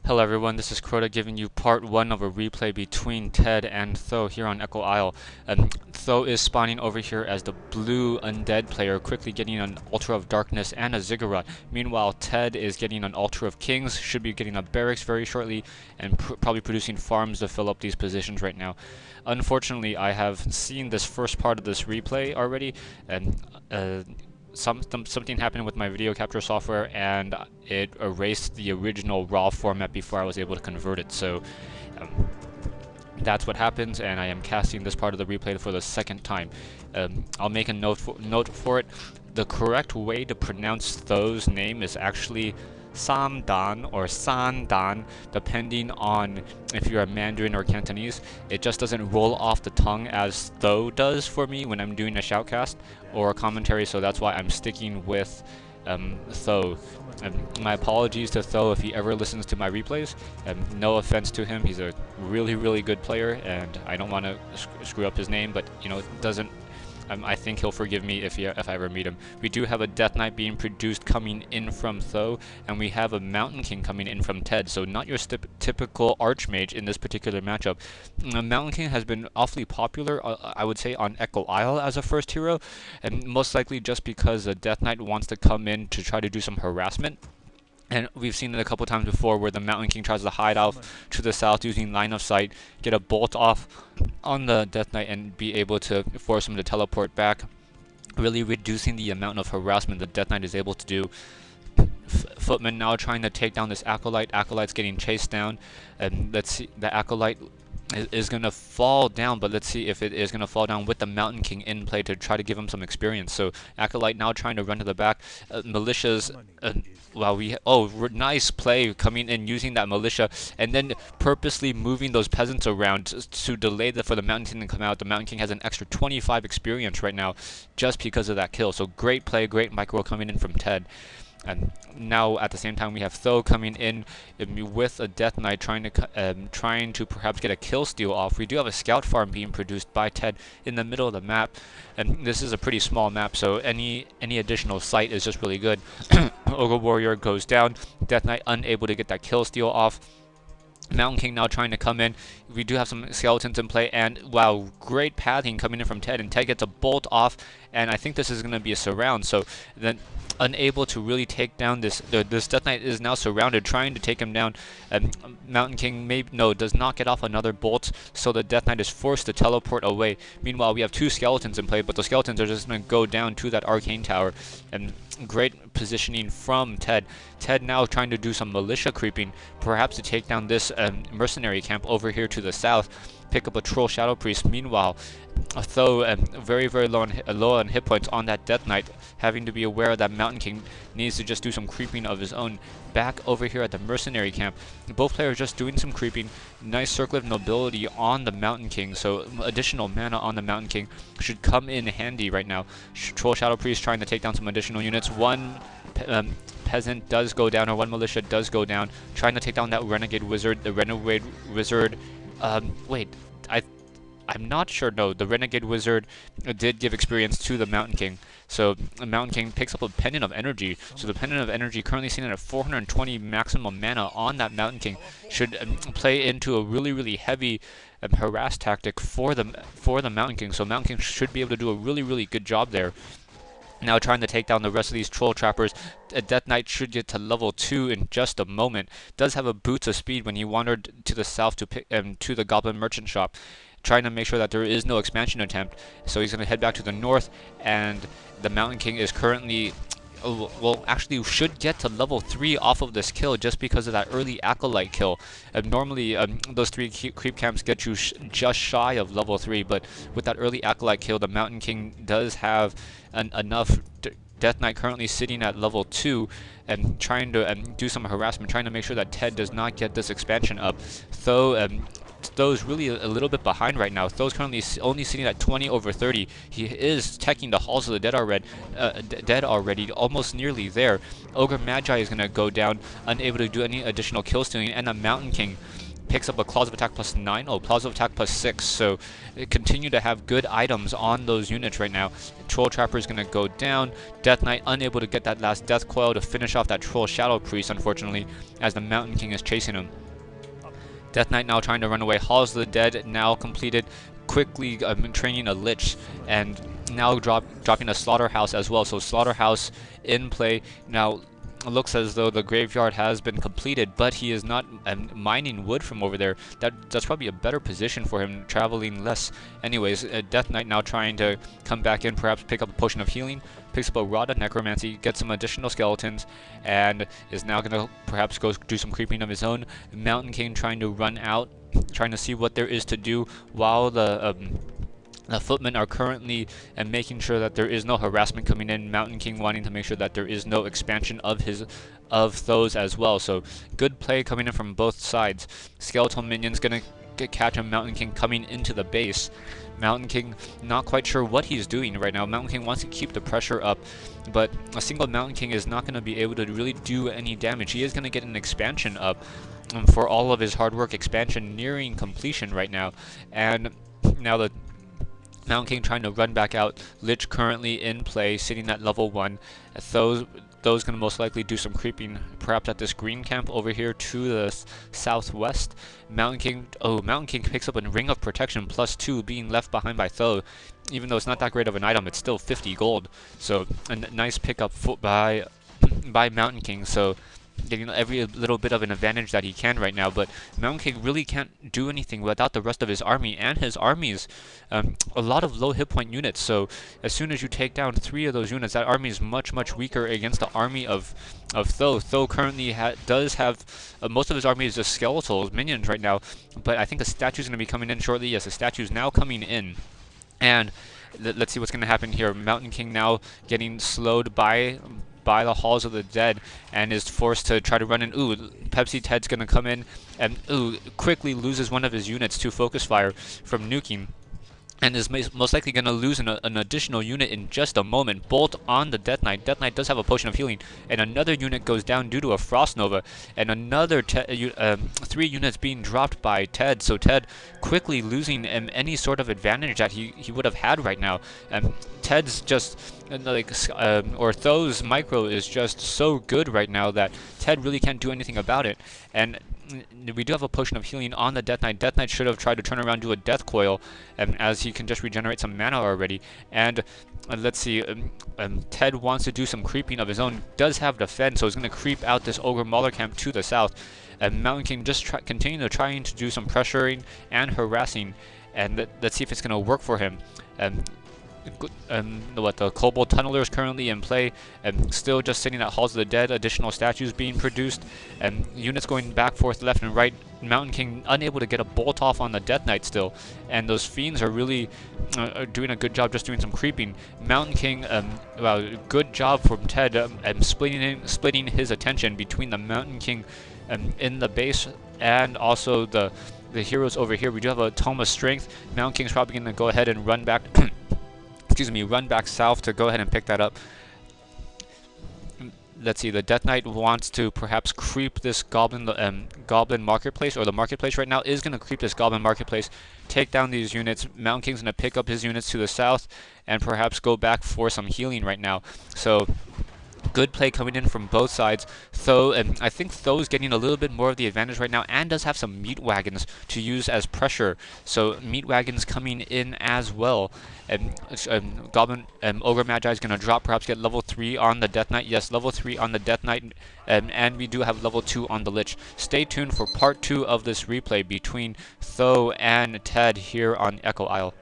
Hello everyone, this is Crota giving you part 1 of a replay between Ted and Th000 here on Echo Isle. Th000 is spawning over here as the blue Undead player, quickly getting an Altar of Darkness and a Ziggurat. Meanwhile, Ted is getting an Altar of Kings, should be getting a Barracks very shortly, and probably producing farms to fill up these positions right now. Unfortunately, I have seen this first part of this replay already, and something happened with my video capture software and it erased the original raw format before I was able to convert it. So that's what happens, and I am casting this part of the replay for the second time. I'll make a note for it. The correct way to pronounce Th000's name is actually Samdan or Sandan, depending on if you're a Mandarin or Cantonese. It just doesn't roll off the tongue as Th000 does for me when I'm doing a shoutcast or a commentary, so that's why I'm sticking with Th000. My apologies to Th000 if he ever listens to my replays. No offense to him, he's a really good player, and I don't want to screw up his name, but you know, it doesn't. I think he'll forgive me if I ever meet him. We do have a Death Knight being produced coming in from Th000, and we have a Mountain King coming in from Ted, so not your typical Archmage in this particular matchup. Mountain King has been awfully popular, I would say, on Echo Isle as a first hero, and most likely just because the Death Knight wants to come in to try to do some harassment. And we've seen it a couple times before where the Mountain King tries to hide off to the south using line of sight, get a bolt off on the Death Knight and be able to force him to teleport back, really reducing the amount of harassment the Death Knight is able to do. Footman now trying to take down this Acolyte. Acolyte's getting chased down, and let's see, the Acolyte is going to fall down, but let's see if it is going to fall down with the Mountain King in play to try to give him some experience. So Acolyte now trying to run to the back. Militia's nice play coming in using that militia and then purposely moving those peasants around to delay for the Mountain King to come out. The Mountain King has an extra 25 experience right now just because of that kill. So great play, great micro coming in from Ted. And now at the same time we have Th000 coming in with a Death Knight trying to perhaps get a kill steal off. We do have a scout farm being produced by Ted in the middle of the map, and this is a pretty small map, so any additional sight is just really good. Ogre Warrior goes down, Death Knight unable to get that kill steal off. Mountain King now trying to come in. We do have some skeletons in play, and wow, great pathing coming in from Ted, and Ted gets a bolt off, and I think this is going to be a surround, so then unable to really take down this Death Knight is now surrounded, trying to take him down, and Mountain King does not get off another bolt, so the Death Knight is forced to teleport away. Meanwhile, we have two skeletons in play, but the skeletons are just going to go down to that arcane tower, and great positioning from Ted. Ted now trying to do some militia creeping, perhaps to take down this mercenary camp over here to the south, pick up a troll shadow priest. Meanwhile, Th000 very low on hit points on that Death Knight, having to be aware that Mountain King needs to just do some creeping of his own back over here at the mercenary camp. Both players just doing some creeping. Nice circle of nobility on the Mountain King, so additional mana on the Mountain King should come in handy right now. Troll shadow priest trying to take down some additional units. One peasant does go down, or one militia does go down, trying to take down that renegade wizard. The renegade wizard, I'm not sure. No, the renegade wizard did give experience to the Mountain King, so the Mountain King picks up a pendant of energy. So the pendant of energy, currently seen at 420 maximum mana on that Mountain King, should play into a really heavy harass tactic for the Mountain King. So Mountain King should be able to do a really good job there. Now trying to take down the rest of these troll trappers. A Death Knight should get to level 2 in just a moment. Does have a boots of speed when he wandered to the south to the Goblin Merchant shop, trying to make sure that there is no expansion attempt. So he's going to head back to the north, and the Mountain King is currently, well, actually should get to level 3 off of this kill just because of that early Acolyte kill. Normally, those 3 creep camps get you just shy of level 3, but with that early Acolyte kill, the Mountain King does have enough. Death Knight currently sitting at level 2 and trying to do some harassment, trying to make sure that Ted does not get this expansion up. Th000's really a little bit behind right now. Th000's currently only sitting at 20 over 30. He is teching the Halls of the Dead already, almost nearly there. Ogre Magi is going to go down, unable to do any additional kill stealing, and the Mountain King picks up a claws of attack plus 9. Oh, claws of attack plus 6. So continue to have good items on those units right now. Troll Trapper is going to go down. Death Knight unable to get that last Death Coil to finish off that Troll Shadow Priest, unfortunately, as the Mountain King is chasing him. Death Knight now trying to run away. Halls of the Dead now completed. Quickly training a Lich, and now dropping a Slaughterhouse as well. So Slaughterhouse in play. Now it looks as though the graveyard has been completed, but he is not mining wood from over there. That's probably a better position for him, traveling less. Anyways, Death Knight now trying to come back in, perhaps pick up a Potion of Healing, picks up a Rod of Necromancy, gets some additional skeletons, and is now going to perhaps go do some creeping of his own. Mountain King trying to run out, trying to see what there is to do, while the footmen are currently making sure that there is no harassment coming in. Mountain King wanting to make sure that there is no expansion of those as well. So good play coming in from both sides. Skeletal minions gonna catch a Mountain King coming into the base. Mountain King not quite sure what he's doing right now. Mountain King wants to keep the pressure up, but a single Mountain King is not going to be able to really do any damage. He is going to get an expansion up for all of his hard work. Expansion nearing completion right now, and now the Mountain King trying to run back out. Lich currently in play, sitting at level 1. Those going to most likely do some creeping, perhaps at this green camp over here to the southwest. Mountain King picks up a Ring of Protection plus 2, being left behind by Th000. Even though it's not that great of an item, it's still 50 gold. So a nice pickup by Mountain King. So getting every little bit of an advantage that he can right now, but Mountain King really can't do anything without the rest of his army, and his army is a lot of low hit point units. So as soon as you take down 3 of those units, that army is much weaker against the army of Th000. Th000 currently does have most of his army is just skeletal minions right now, but I think a statue is going to be coming in shortly. Yes, a statue is now coming in, and let's see what's going to happen here. Mountain King now getting slowed by the Halls of the Dead, and is forced to try to run in. Pepsi.Ted's gonna come in and quickly loses one of his units to focus fire from nuking, and is most likely going to lose an additional unit in just a moment. Bolt on the Death Knight. Death Knight does have a Potion of Healing, and another unit goes down due to a Frost Nova, and another 3 units being dropped by Ted. So Ted quickly losing any sort of advantage that he would have had right now. Ted's just or Th000's micro is just so good right now that Ted really can't do anything about it. And we do have a Potion of Healing on the Death Knight. Death Knight should have tried to turn around and do a Death Coil, as he can just regenerate some mana already. And let's see, Ted wants to do some creeping of his own. Does have defend, so he's going to creep out this Ogre Mauler camp to the south. And Mountain King just continue to trying to do some pressuring and harassing. And let's see if it's going to work for him. The Kobold Tunneler is currently in play, and still just sitting at Halls of the Dead. Additional statues being produced, and units going back, forth, left, and right. Mountain King unable to get a bolt off on the Death Knight still, and those fiends are really doing a good job just doing some creeping. Mountain King, good job from Ted, splitting his attention between the Mountain King in the base and also the heroes over here. We do have a Tome of Strength. Mountain King's probably going to go ahead and run back. Run back south to go ahead and pick that up. Let's see, the Death Knight wants to perhaps creep this Goblin Marketplace, or the Marketplace right now is going to creep this Goblin Marketplace, take down these units. Mountain King's going to pick up his units to the south, and perhaps go back for some healing right now. So good play coming in from both sides. I think Th000's getting a little bit more of the advantage right now, and does have some meat wagons to use as pressure. So meat wagons coming in as well. Goblin Ogre Magi is going to drop, perhaps get level 3 on the Death Knight. Yes, level 3 on the Death Knight, and we do have level 2 on the Lich. Stay tuned for part 2 of this replay between Th000 and Ted here on Echo Isle.